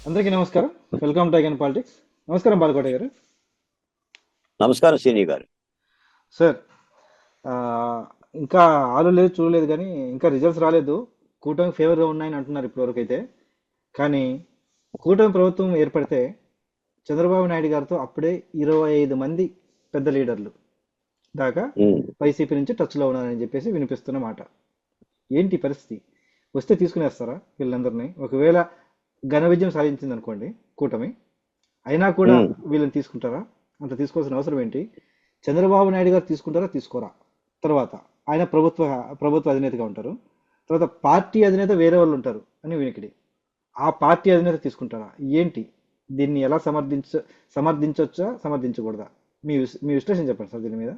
అందరికీ నమస్కారం. Welcome to again politics. నమస్కారం బాలకోట గారు. నమస్కారం శ్రీని గారు. సార్, ఆ, ఇంకా ఆలు లేదు చూడలేదు కానీ ఇంకా రిజల్ట్స్ రాలేదు. కూటమి ఫేవర్గా ఉన్నాయని అంటున్నారు ఇప్పటివరకు అయితే. కానీ కూటమి ప్రభుత్వం ఏర్పడితే చంద్రబాబు నాయుడు గారితో అప్పుడే 25 మంది పెద్ద లీడర్లు దాకా ఉమ్. వైసీపీ నుంచి టచ్లో ఉన్నారని చెప్పేసి వినిపిస్తున్న మాట. ఏంటి పరిస్థితి? వస్తే తీసుకునేస్తారా వీళ్ళందరినీ? ఒకవేళ ఘన విజయం సాధించింది అనుకోండి కూటమి, అయినా కూడా ఉమ్. వీళ్ళని తీసుకుంటారా? అంత తీసుకోవాల్సిన అవసరం ఏంటి? చంద్రబాబు నాయుడు గారు తీసుకుంటారా, తీసుకోరా? తర్వాత ఆయన ప్రభుత్వ అధినేతగా ఉంటారు. తర్వాత పార్టీ అధినేత వేరే వాళ్ళు ఉంటారు అని వినికిడి. ఆ పార్టీ అధినేత తీసుకుంటారా? ఏంటి దీన్ని ఎలా సమర్థించవచ్చా, సమర్థించకూడదా? మీ విశ్లేషణ చెప్పండి సార్ దీని మీద.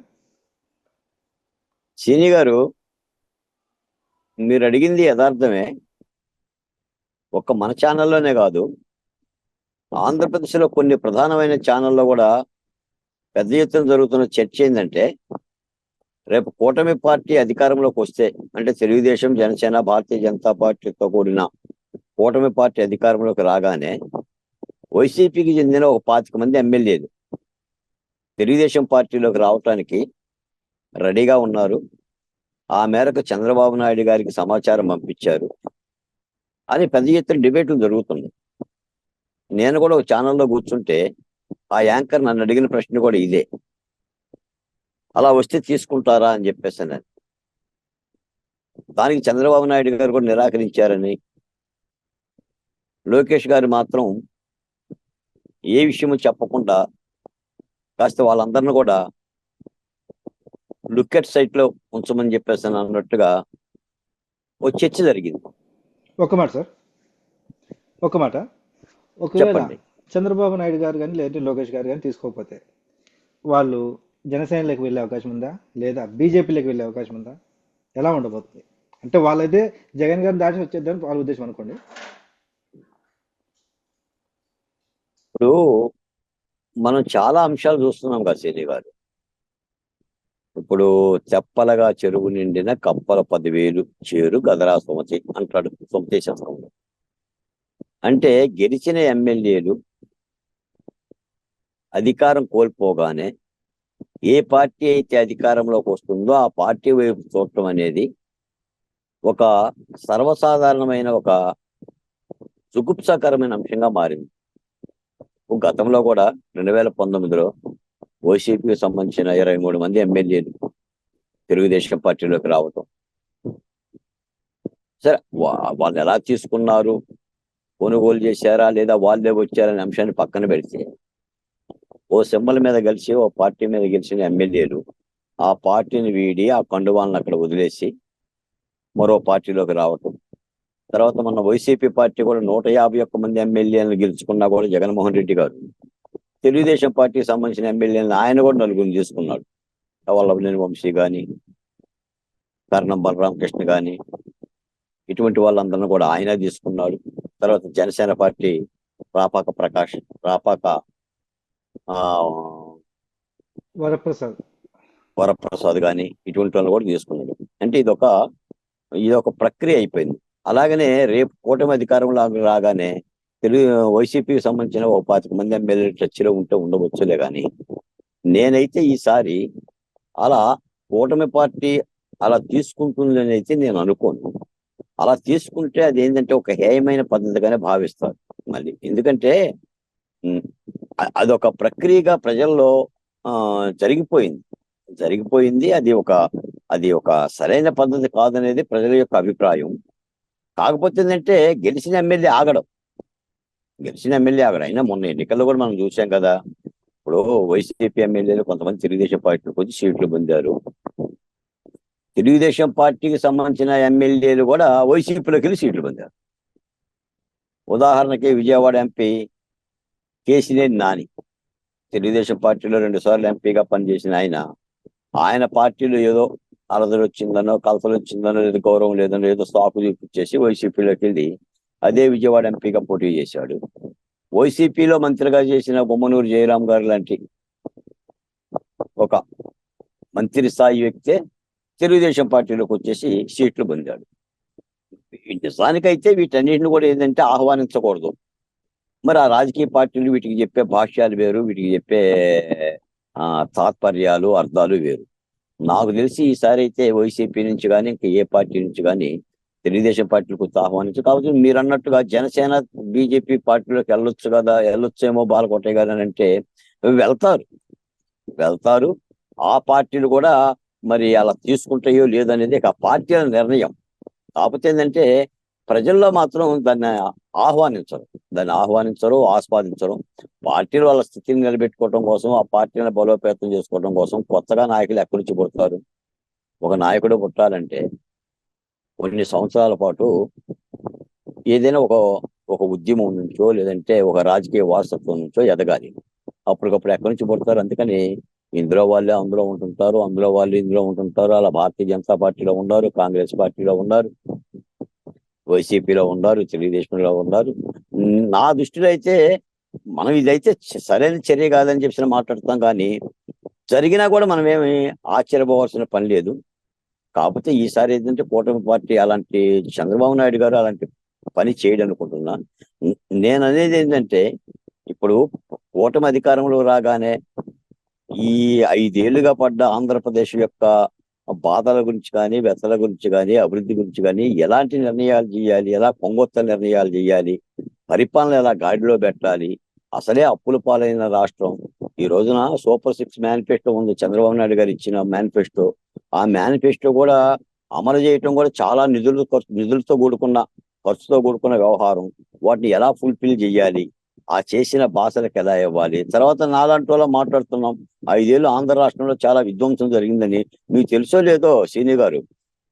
శ్రీని గారు, మీరు అడిగింది యథార్థమే. ఒక్క మన ఛానల్లోనే కాదు, ఆంధ్రప్రదేశ్లో కొన్ని ప్రధానమైన ఛానల్లో కూడా పెద్ద ఎత్తున జరుగుతున్న చర్చ ఏంటంటే, రేపు కూటమి పార్టీ అధికారంలోకి వస్తే, అంటే తెలుగుదేశం, జనసేన, భారతీయ జనతా పార్టీతో కూడిన కూటమి పార్టీ అధికారంలోకి రాగానే వైసీపీకి చెందిన ఒక 25 మంది ఎమ్మెల్యేలు తెలుగుదేశం పార్టీలోకి రావటానికి రెడీగా ఉన్నారు. ఆ మేరకు చంద్రబాబు నాయుడు గారికి సమాచారం పంపించారు అని పెద్ద ఎత్తున డిబేట్లు జరుగుతున్నాయి. నేను కూడా ఒక ఛానల్లో కూర్చుంటే ఆ యాంకర్ నన్ను అడిగిన ప్రశ్న కూడా ఇదే, అలా వస్తే తీసుకుంటారా అని చెప్పేసి. నేను దానికి చంద్రబాబు నాయుడు గారు కూడా నిరాకరించారని, లోకేష్ గారు మాత్రం ఏ విషయము చెప్పకుండా కాస్త వాళ్ళందరిని కూడా లుకెట్ సైట్ లో ఉంచమని చెప్పేసి అన్నట్టుగా ఓ చర్చ జరిగింది. ఒక మాట సార్, ఒక మాట. ఒకవేళ చెప్పండి. చంద్రబాబు నాయుడు గారు కానీ లేదంటే లోకేష్ గారు కానీ తీసుకోకపోతే వాళ్ళు జనసేనలోకి వెళ్ళే అవకాశం ఉందా, లేదా బీజేపీలోకి వెళ్ళే అవకాశం ఉందా? ఎలా ఉండబోతుంది? అంటే వాళ్ళైతే జగన్ గారిని దాటి వచ్చేద్దని వాళ్ళ ఉద్దేశం అనుకోండి. ఇప్పుడు మనం చాలా అంశాలు చూస్తున్నాం కదా శ్రీని గారు. ఇప్పుడు తెప్పలగా చెరువు నిండిన కప్పల 10,000 చేరు గదరా సుమతి అంటాడు సుమతి శాస్త్రంలో. అంటే గెలిచిన ఎమ్మెల్యేలు అధికారం కోల్పోగానే ఏ పార్టీ అయితే అధికారంలోకి వస్తుందో ఆ పార్టీ వైపు చూడటం అనేది ఒక సర్వసాధారణమైన ఒక జుగుప్సాకరమైన అంశంగా మారింది. గతంలో కూడా 2019లో వైసీపీకి సంబంధించిన 23 మంది ఎమ్మెల్యేలు తెలుగుదేశం పార్టీలోకి రావటం. సరే, వాళ్ళు ఎలా తీసుకున్నారు, కొనుగోలు చేశారా లేదా వాళ్ళే వచ్చారనే అంశాన్ని పక్కన పెడితే, ఓ సింబల్ మీద కలిసి ఓ పార్టీ మీద గెలిచిన ఎమ్మెల్యేలు ఆ పార్టీని వీడి ఆ కండువాలను అక్కడ వదిలేసి మరో పార్టీలోకి రావటం. తర్వాత మన వైసీపీ పార్టీ కూడా 151 మంది ఎమ్మెల్యేలను గెలుచుకున్నా కూడా జగన్మోహన్ రెడ్డి గారు తెలుగుదేశం పార్టీకి సంబంధించిన ఎమ్మెల్యేలను ఆయన కూడా 4 తీసుకున్నాడు. వల్లభనేని వంశీ కానీ, కర్ణం బలరామకృష్ణ కానీ, ఇటువంటి వాళ్ళందరినీ కూడా ఆయన తీసుకున్నాడు. తర్వాత జనసేన పార్టీ రాపాక ఆ వరప్రసాద్. వరప్రసాద్ కానీ ఇటువంటి వాళ్ళు కూడా తీసుకున్నాడు. అంటే ఇదొక ప్రక్రియ అయిపోయింది. అలాగనే రేపు కూటమి అధికారంలో రాగానే వైసీపీకి సంబంధించిన ఒక 25 మంది ఎమ్మెల్యేలు చర్చలో ఉంటే ఉండవచ్చులే కానీ, నేనైతే ఈసారి అలా కూటమి పార్టీ అలా తీసుకుంటుందని అయితే నేను అనుకోను. అలా తీసుకుంటే అది ఏంటంటే ఒక హేయమైన పద్ధతిగానే భావిస్తారు మళ్ళీ. ఎందుకంటే అదొక ప్రక్రియగా ప్రజల్లో జరిగిపోయింది. అది ఒక సరైన పద్ధతి కాదనేది ప్రజల యొక్క అభిప్రాయం. కాకపోతే ఏంటంటే గెలిచిన ఎమ్మెల్యే ఆగడం. అయినా మొన్న ఎన్నికల్లో కూడా మనం చూసాం కదా. ఇప్పుడు వైసీపీ ఎమ్మెల్యేలు కొంతమంది తెలుగుదేశం పార్టీకి వచ్చి సీట్లు పొందారు. తెలుగుదేశం పార్టీకి సంబంధించిన ఎమ్మెల్యేలు కూడా వైసీపీలోకి వెళ్ళి సీట్లు పొందారు. ఉదాహరణకి విజయవాడ ఎంపీ కేశినేని నాని తెలుగుదేశం పార్టీలో 2 సార్లు ఎంపీగా పనిచేసిన ఆయన పార్టీలో ఏదో అలదలు వచ్చిందనో, కలతలు వచ్చిందనో, ఏదో గౌరవం లేదనో ఏదో సాకు చూపించేసి వైసీపీలోకి వెళ్ళి అదే విజయవాడ ఎంపీగా పోటీ చేశాడు. వైసీపీలో మంత్రిగా చేసిన బొమ్మనూరు జయరాం గారు లాంటి ఒక మంత్రి స్థాయి వ్యక్తే తెలుగుదేశం పార్టీలోకి వచ్చేసి సీట్లు పొందాడు. నిజానికైతే వీటన్నిటిని కూడా ఏంటంటే ఆహ్వానించకూడదు. మరి ఆ రాజకీయ పార్టీలు వీటికి చెప్పే భాష్యాలు వేరు, వీటికి చెప్పే ఆ తాత్పర్యాలు, అర్థాలు వేరు. నాకు తెలిసి ఈసారి అయితే వైసీపీ నుంచి కానీ ఇంకా ఏ పార్టీ నుంచి కానీ తెలుగుదేశం పార్టీలకు ఆహ్వానించు. కాబట్టి మీరు అన్నట్టుగా జనసేన బీజేపీ పార్టీలోకి వెళ్ళొచ్చు కదా, వెళ్ళొచ్చేమో బాలకోటయ్య గారు అని అంటే వెళ్తారు, వెళ్తారు. ఆ పార్టీలు కూడా మరి అలా తీసుకుంటాయో లేదనేది ఆ పార్టీల నిర్ణయం. కాకపోతే ఏంటంటే ప్రజల్లో మాత్రం దాన్ని ఆహ్వానించరు, ఆస్వాదించరు. పార్టీలు వాళ్ళ స్థితిని నిలబెట్టుకోవడం కోసం, ఆ పార్టీని బలోపేతం చేసుకోవడం కోసం కొత్తగా నాయకులు ఎక్కడి నుంచి పుడతారు? ఒక నాయకుడు పుట్టాలంటే కొన్ని సంవత్సరాల పాటు ఏదైనా ఒక ఒక ఉద్యమం నుంచో లేదంటే ఒక రాజకీయ వారసత్వం నుంచో ఎదగాలి. అప్పటికప్పుడు ఎక్కడి నుంచి పుడతారు? అందుకని ఇందులో వాళ్ళే అందులో ఉంటుంటారు, అందులో వాళ్ళు ఇందులో ఉంటుంటారు. అలా భారతీయ జనతా పార్టీలో ఉన్నారు, కాంగ్రెస్ పార్టీలో ఉన్నారు, వైసీపీలో ఉన్నారు, తెలుగుదేశంలో ఉన్నారు. నా దృష్టిలో అయితే మనం ఇదైతే సరైన చర్య కాదని చెప్పి మాట్లాడుతాం, కానీ జరిగినా కూడా మనం ఏమి ఆశ్చర్యపోవాల్సిన పని లేదు. కాకపోతే ఈసారి ఏంటంటే కూటమి పార్టీ అలాంటి, చంద్రబాబు నాయుడు గారు అలాంటి పని చేయడం అనుకుంటున్నా. నేను అనేది ఏంటంటే ఇప్పుడు కూటమి అధికారంలో రాగానే ఈ 5 ఏళ్లుగా పడ్డ ఆంధ్రప్రదేశ్ యొక్క బాధల గురించి కానీ, వ్యతల గురించి కానీ, అభివృద్ధి గురించి కానీ ఎలాంటి నిర్ణయాలు చేయాలి, ఎలా కొంగొత్త నిర్ణయాలు చేయాలి, పరిపాలన ఎలా గాడిలో పెట్టాలి. అసలే అప్పుల పాలైన రాష్ట్రం. ఈ రోజున సూపర్ 6 మేనిఫెస్టో ఉంది, చంద్రబాబు నాయుడు గారు ఇచ్చిన మేనిఫెస్టో. ఆ మేనిఫెస్టో కూడా అమలు చేయటం కూడా చాలా నిధులతో కూడుకున్న, ఖర్చుతో కూడుకున్న వ్యవహారం. వాటిని ఎలా ఫుల్ఫిల్ చేయాలి, ఆ చేసిన భాషలకు ఎలా ఇవ్వాలి. తర్వాత నాలాంటి వాళ్ళ మాట్లాడుతున్నాం 5 ఏళ్ళు ఆంధ్ర రాష్ట్రంలో చాలా విధ్వంసం జరిగిందని. మీకు తెలుసో లేదో శ్రీని గారు,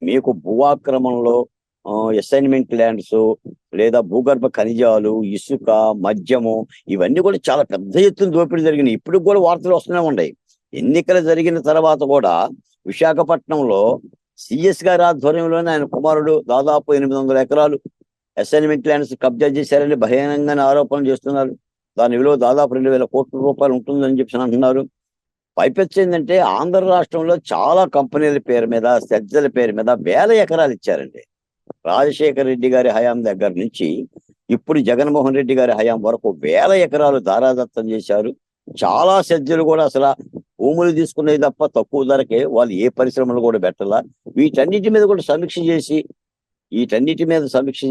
మీకు భూ ఆక్రమణలో అసైన్మెంట్ ల్యాండ్స్ లేదా భూగర్భ ఖనిజాలు, ఇసుక, మద్యము ఇవన్నీ కూడా చాలా పెద్ద ఎత్తున దోపిడీ జరిగినాయి. ఇప్పుడు కూడా వార్తలు వస్తూనే ఉన్నాయి. ఎన్నికలు జరిగిన తర్వాత కూడా విశాఖపట్నంలో సిఎస్ గారి ఆధ్వర్యంలోనే ఆయన కుమారుడు దాదాపు 800 ఎకరాలు అసైన్మెంట్ ల్యాండ్స్ కబ్జా చేశారని బహిరంగంగా ఆరోపణలు చేస్తున్నారు. దాని విలువ దాదాపు 2,000 కోట్ల రూపాయలు ఉంటుందని చెప్పి అంటున్నారు. పైపెచ్చు ఏంటంటే ఆంధ్ర రాష్ట్రంలో చాలా కంపెనీల పేరు మీద, సజ్జల పేరు మీద వేల ఎకరాలు ఇచ్చారండి. రాజశేఖర రెడ్డి గారి హయాం దగ్గర నుంచి ఇప్పుడు జగన్మోహన్ రెడ్డి గారి హయాం వరకు వేల ఎకరాలు దారాదత్తం చేశారు. చాలా సజ్జలు కూడా అసలు భూములు తీసుకునేది తప్ప తక్కువ ధరకే, వాళ్ళు ఏ పరిశ్రమలు కూడా పెట్టాలా. వీటన్నిటి మీద కూడా సమీక్ష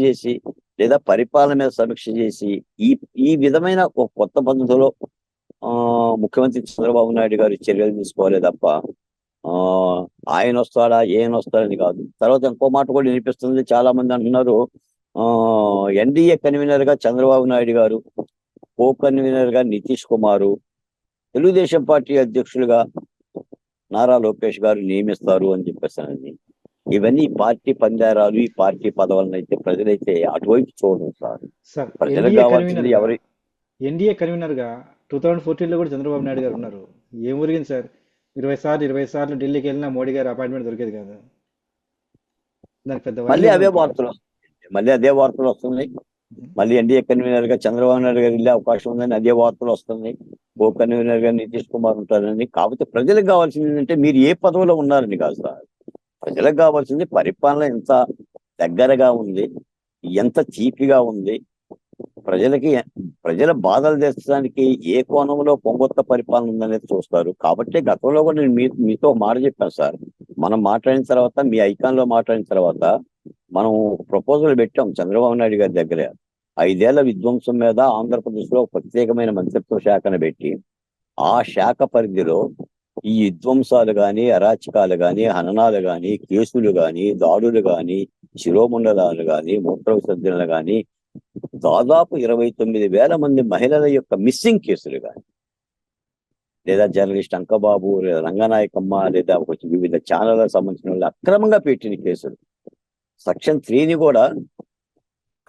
చేసి లేదా పరిపాలన మీద సమీక్ష చేసి ఈ ఈ విధమైన ఒక కొత్త పద్ధతిలో ముఖ్యమంత్రి చంద్రబాబు నాయుడు గారు చర్యలు తీసుకోవాలి తప్ప ఆయన వస్తాడా ఏం వస్తాడని కాదు. తర్వాత ఇంకో మాట కూడా వినిపిస్తుంది, చాలా మంది అంటున్నారు ఎన్డీఏ కన్వీనర్ గా చంద్రబాబు నాయుడు గారు, కో కన్వీనర్ గా నితీష్ కుమారు, తెలుగుదేశం పార్టీ అధ్యక్షులుగా నారా లోకేష్ గారు నియమిస్తారు అని చెప్పేసానండి. ఇవన్నీ పార్టీ పందారాలు, ఈ పార్టీ పదవులను అయితే ప్రజలైతే అటువైపు చూడరు సార్. ప్రజలకు కావాల్సింది ఎన్డీఏ కన్వీనర్ గా 2014లో కూడా చంద్రబాబు నాయుడు గారు ఉన్నారు. ఏం ఊరిగింది సార్, 20 సార్లు ఢిల్లీకి వెళ్ళినా మోడీ గారు అపాయింట్మెంట్ దొరికేది కాదు. దానికి పెద్ద మళ్ళీ అదే వార్తలు వస్తున్నాయి. మళ్ళీ ఎన్డీఏ కన్వీనర్ గా చంద్రబాబు నాయుడు గారు వెళ్ళే అవకాశం ఉందని అదే వార్తలు వస్తున్నాయి. కో కన్వీనర్ గా నితీష్ కుమార్ ఉంటారని. కాకపోతే ప్రజలకు కావాల్సింది ఏంటంటే మీరు ఏ పదవిలో ఉన్నారని కాదు సార్. ప్రజలకు కావాల్సింది పరిపాలన ఎంత దగ్గరగా ఉంది, ఎంత తీపిగా ఉంది, ప్రజల బాధలు తెచ్చడానికి ఏ కోణంలో పొంగొత్త పరిపాలన ఉందనేది చూస్తారు. కాబట్టి గతంలో కూడా నేను మీతో మాట చెప్పాను సార్. మనం మాట్లాడిన తర్వాత, మీ ఐకాన్ లో మాట్లాడిన తర్వాత మనం ప్రపోజల్ పెట్టాం చంద్రబాబు నాయుడు గారి దగ్గర. 5 ఏళ్ల విధ్వంసం మీద ఆంధ్రప్రదేశ్ లో ప్రత్యేకమైన మంత్రిత్వ శాఖను పెట్టి ఆ శాఖ పరిధిలో ఈ విధ్వంసాలు గాని, అరాచకాలు గాని, హననాలు గాని, కేసులు గాని, దాడులు గాని, శిరోమండలాలు గాని, మూత్ర విసర్జనలు గాని, దాదాపు 29,000 మంది మహిళల యొక్క మిస్సింగ్ కేసులు కానీ, లేదా జర్నలిస్ట్ అంకబాబు, లేదా రంగనాయకమ్మ, లేదా వివిధ ఛానళ్ళకు సంబంధించిన వాళ్ళు అక్రమంగా పెట్టిన కేసులు, సెక్షన్ 3ని కూడా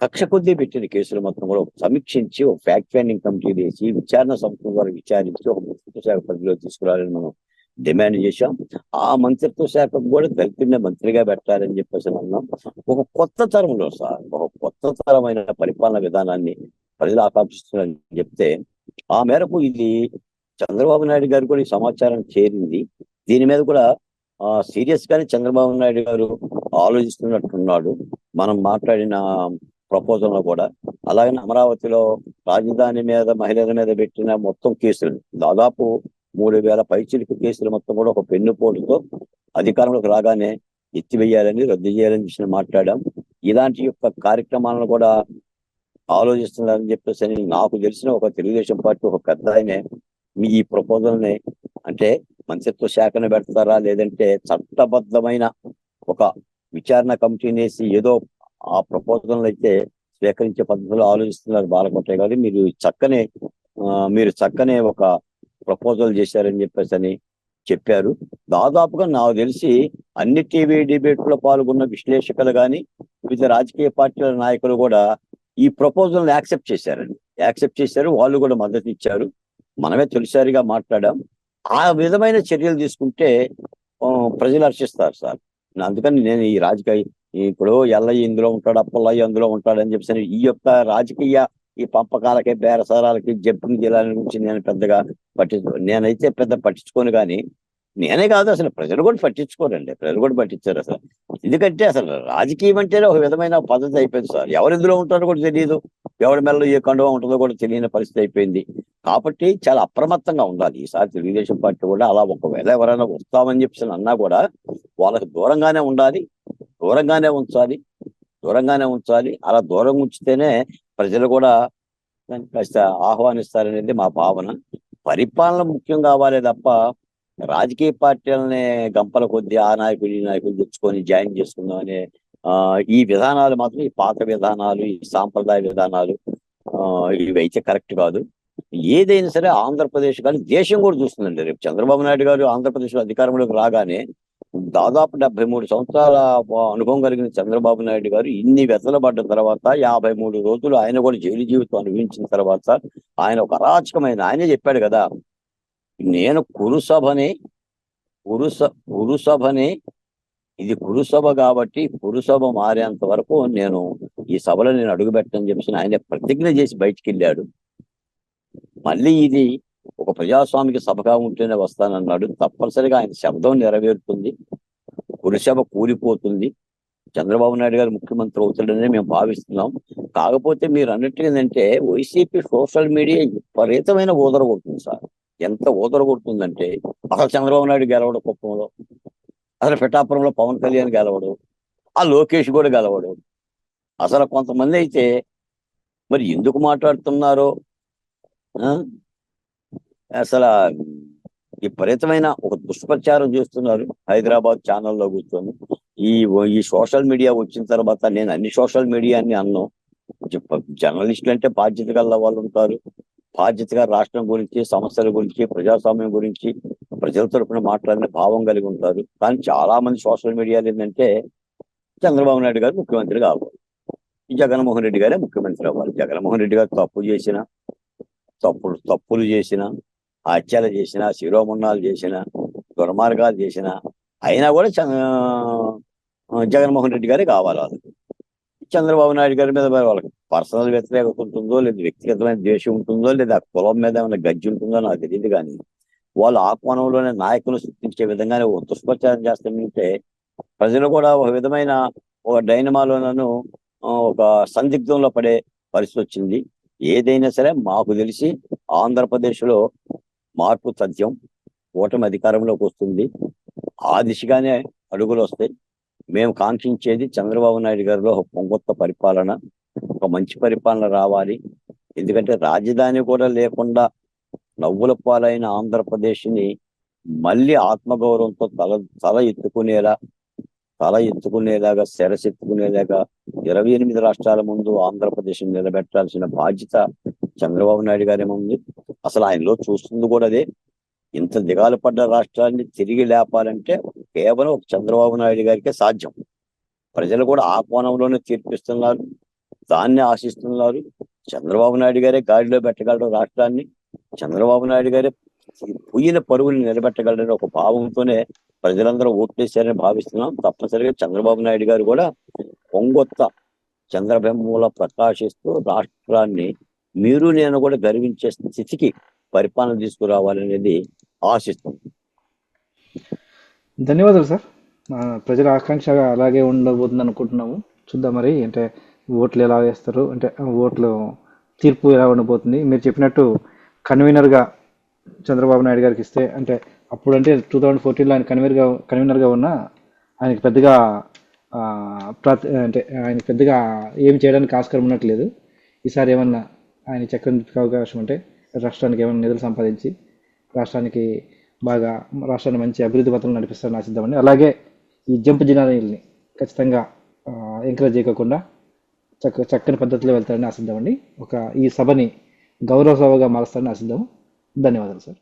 కక్ష కొద్దీ పెట్టిన కేసులు మొత్తం కూడా సమీక్షించి ఒక ఫ్యాక్ట్ ఫైండింగ్ కమిటీ వేసి విచారణ సంస్థల ద్వారా విచారించి ఒక మంత్రిత్వ శాఖ పరిధిలో తీసుకురావాలని మనం డిమాండ్ చేశాం. ఆ మంత్రిత్వ శాఖకు కూడా దళితుడిని మంత్రిగా పెట్టాలని చెప్పేసి అన్నాం. ఒక కొత్త తరంలో సార్, ఒక కొత్త తరమైన పరిపాలన విధానాన్ని ప్రజలు ఆకాంక్షిస్తున్నారని చెప్తే ఆ మేరకు ఇది చంద్రబాబు నాయుడు గారు కూడా ఈ సమాచారం చేరింది. దీని మీద కూడా సీరియస్ గానే చంద్రబాబు నాయుడు గారు ఆలోచిస్తున్నట్టున్నాడు మనం మాట్లాడిన ప్రపోజల్ లో కూడా. అలాగే అమరావతిలో రాజధాని మీద మహిళల మీద పెట్టిన మొత్తం కేసులు దాదాపు 3,000 పైచిలుకు కేసులు మొత్తం కూడా ఒక పెన్నుపోటుతో అధికారంలోకి రాగానే ఎత్తివేయాలని, రద్దు చేయాలని విషయం మాట్లాడాం. ఇలాంటి యొక్క కార్యక్రమాలను కూడా ఆలోచిస్తున్నారని చెప్పేసి అని నాకు తెలిసిన ఒక తెలుగుదేశం పార్టీ ఒక పెద్ద ఆయనే మీ ఈ ప్రపోజల్ని అంటే మంత్రిత్వ శాఖను పెడతారా, లేదంటే చట్టబద్ధమైన ఒక విచారణ కమిటీని వేసి ఏదో ఆ ప్రపోజల్ అయితే స్వీకరించే పద్ధతిలో ఆలోచిస్తున్నారు బాలకోటయ్య గారు. మీరు చక్కనే ఒక ప్రపోజల్ చేశారని చెప్పేసి అని చెప్పారు. దాదాపుగా నాకు తెలిసి అన్ని టీవీ డిబేట్లో పాల్గొన్న విశ్లేషకులు కానీ వివిధ రాజకీయ పార్టీల నాయకులు కూడా ఈ ప్రపోజల్ యాక్సెప్ట్ చేశారు. వాళ్ళు కూడా మద్దతు ఇచ్చారు. మనమే తొలిసారిగా మాట్లాడాం. ఆ విధమైన చర్యలు తీసుకుంటే ప్రజలు హర్షిస్తారు సార్. అందుకని నేను ఈ రాజకీయ ఇప్పుడు ఎల్లయ్య ఇందులో ఉంటాడు, అప్పలయ్య అందులో ఉంటాడు అని చెప్పేసి ఈ యొక్క రాజకీయ ఈ పంపకాలకి, బేరసారాలకి, జంపింగ్ జిల్లాల గురించి నేనైతే పెద్ద పట్టించుకోను. కానీ నేనే కాదు, అసలు ప్రజలు కూడా పట్టించుకోరండి. ప్రజలు కూడా పట్టించారు అసలు. ఎందుకంటే అసలు రాజకీయం అంటేనే ఒక విధమైన పద్ధతి అయిపోయింది సార్. ఎవరు ఇందులో ఉంటారో కూడా తెలియదు, ఎవరి మెల్ల ఏ కండువ ఉంటుందో కూడా తెలియని పరిస్థితి అయిపోయింది. కాబట్టి చాలా అప్రమత్తంగా ఉండాలి. ఈసారి తెలుగుదేశం పార్టీ కూడా అలా ఒకవేళ ఎవరైనా వస్తామని చెప్పి అన్నా కూడా వాళ్ళకి దూరంగానే ఉండాలి, దూరంగానే ఉంచాలి. అలా దూరం ఉంచితేనే ప్రజలు కూడా కాస్త ఆహ్వానిస్తారనేది మా భావన. పరిపాలన ముఖ్యం కావాలే తప్ప రాజకీయ పార్టీలనే గంపల కొద్దీ ఆ నాయకులు ఈ నాయకులు తెచ్చుకొని జాయిన్ చేసుకుందాం అనే ఈ విధానాలు మాత్రం, ఈ పాత విధానాలు, ఈ సాంప్రదాయ విధానాలు ఇవైతే కరెక్ట్ కాదు. ఏదైనా సరే ఆంధ్రప్రదేశ్ కానీ దేశం కూడా చూస్తుందండి. రేపు చంద్రబాబు నాయుడు గారు ఆంధ్రప్రదేశ్లో అధికారంలోకి రాగానే దాదాపు 73 సంవత్సరాల అనుభవం కలిగిన చంద్రబాబు నాయుడు గారు ఇన్ని వెతలబడ్డ తర్వాత 53 రోజులు ఆయన కూడా జైలు జీవితం అనుభవించిన తర్వాత ఆయన ఒక అరాచకమైన, ఆయనే చెప్పాడు కదా, నేను కురుసభని ఇది కురుసభ కాబట్టి కురుసభ మారేంత వరకు నేను ఈ సభలో నేను అడుగుపెట్టని చెప్పి ఆయన ప్రతిజ్ఞ చేసి బయటికి వెళ్ళాడు. మళ్ళీ ఇది ఒక ప్రజాస్వామిక సభగా ఉంటేనే వస్తానన్నాడు. తప్పనిసరిగా ఆయన శబ్దం నెరవేరుతుంది, కురుసభ కూలిపోతుంది, చంద్రబాబు నాయుడు గారు ముఖ్యమంత్రి అవుతాడని మేము భావిస్తున్నాం. కాకపోతే మీరు అన్నట్టు ఏంటంటే వైసీపీ సోషల్ మీడియా విపరీతమైన ఊదర కొడుతుంది సార్. ఎంత ఊదర కొడుతుందంటే అసలు చంద్రబాబు నాయుడు గెలవడు కుప్పంలో, అసలు పిఠాపురంలో పవన్ కళ్యాణ్ గెలవడు, ఆ లోకేష్ కూడా గెలవడు. అసలు కొంతమంది అయితే మరి ఎందుకు మాట్లాడుతున్నారో అసలు విపరీతమైన ఒక దుష్ప్రచారం చేస్తున్నారు హైదరాబాద్ ఛానల్లో కూర్చొని. ఈ సోషల్ మీడియా వచ్చిన తర్వాత నేను అన్ని సోషల్ మీడియాని అన్నాను. జర్నలిస్టులు అంటే బాధ్యత గల వాళ్ళు ఉంటారు, బాధ్యతగా రాష్ట్రం గురించి, సమస్యల గురించి, ప్రజాస్వామ్యం గురించి ప్రజల తరపున మాట్లాడిన భావం కలిగి ఉంటారు. కానీ చాలా మంది సోషల్ మీడియాలో ఏంటంటే చంద్రబాబు నాయుడు గారు ముఖ్యమంత్రి కావాలి, జగన్మోహన్ రెడ్డి గారే ముఖ్యమంత్రి అవ్వాలి. జగన్మోహన్ రెడ్డి గారు తప్పులు చేసిన, హత్యలు చేసిన, శిరోమున్నాలు చేసిన, దుర్మార్గాలు చేసిన అయినా కూడా జగన్మోహన్ రెడ్డి గారే కావాలి వాళ్ళకి. చంద్రబాబు నాయుడు గారి మీద వాళ్ళకి పర్సనల్ వ్యతిరేకత ఉంటుందో, లేదా వ్యక్తిగతమైన ద్వేషం ఉంటుందో, లేదా కులం మీద ఏమైనా గజ్జి ఉంటుందో నాకు తెలియదు. కానీ వాళ్ళు ఆ కోణంలోనే నాయకులు సృష్టించే విధంగానే దుష్ప్రచారం చేస్తుంటే ప్రజలు కూడా ఒక విధమైన ఒక డైనమాలోనూ ఒక సందిగ్ధంలో పడే పరిస్థితి వచ్చింది. ఏదైనా సరే మాకు తెలిసి ఆంధ్రప్రదేశ్లో మార్పు తథ్యం, కూటమి అధికారంలోకి వస్తుంది. ఆ దిశగానే అడుగులు వస్తాయి. మేము కాంక్షించేది చంద్రబాబు నాయుడు గారిలో ఒక పొంగొత్త పరిపాలన, ఒక మంచి పరిపాలన రావాలి. ఎందుకంటే రాజధాని కూడా లేకుండా నవ్వుల పాలైన ఆంధ్రప్రదేశ్ని మళ్ళీ ఆత్మగౌరవంతో తల ఎత్తుకునేలాగా శిరసెత్తుకునేలాగా 28 రాష్ట్రాల ముందు ఆంధ్రప్రదేశ్ నిలబెట్టాల్సిన బాధ్యత చంద్రబాబు నాయుడు గారే ఉంది. అసలు ఆయనలో చూస్తుంది కూడా అదే. ఇంత దిగాలు పడ్డ రాష్ట్రాన్ని తిరిగి లేపాలంటే కేవలం ఒక చంద్రబాబు నాయుడు గారికే సాధ్యం. ప్రజలు కూడా ఆ కోణంలోనే తీర్పిస్తున్నారు, దాన్ని ఆశిస్తున్నారు. చంద్రబాబు నాయుడు గారే గాడిలో పెట్టగలరు రాష్ట్రాన్ని, చంద్రబాబు నాయుడు గారే పోయిన పరుగులు నిలబెట్టగలరని ఒక భావంతోనే ప్రజలందరూ ఓట్లేశారని భావిస్తున్నాం. తప్పనిసరిగా చంద్రబాబు నాయుడు గారు కూడా పొంగొత్త చంద్రబింబంలో ప్రకాశిస్తూ రాష్ట్రాన్ని మీరు నేను కూడా గర్వించే స్థితికి పరిపాలన తీసుకురావాలనేది ఆశిస్తుంది. ధన్యవాదాలు సార్. ప్రజల ఆకాంక్షగా అలాగే ఉండబోతుంది అనుకుంటున్నాము. చూద్దాం మరి, అంటే ఓట్లు ఎలా వేస్తారు, అంటే ఓట్లు తీర్పు ఎలా ఉండబోతుంది? మీరు చెప్పినట్టు కన్వీనర్గా చంద్రబాబు నాయుడు గారికి ఇస్తే, అంటే అప్పుడు అంటే 2014లో ఆయన కన్వీనర్గా ఉన్న ఆయనకి పెద్దగా అంటే ఆయనకి పెద్దగా ఏమి చేయడానికి ఆస్కారం ఉన్నట్లేదు. ఈసారి ఏమన్నా ఆయన చక్రం తిప్పే అవకాశం ఉంటే రాష్ట్రానికి ఏమైనా నిధులు సంపాదించి రాష్ట్రానికి రాష్ట్రాన్ని మంచి అభివృద్ధి పథంలో నడిపిస్తారని ఆశిద్దామండి. అలాగే ఈ జంప్ జినానీల్ని ఖచ్చితంగా ఎంకరేజ్ చేయకుండా చక్కని పద్ధతిలో వెళ్తారని ఆశిద్దామండి. ఈ సభని గౌరవ సభగా మారుస్తారని ఆశిద్దాము. ధన్యవాదాలు సార్.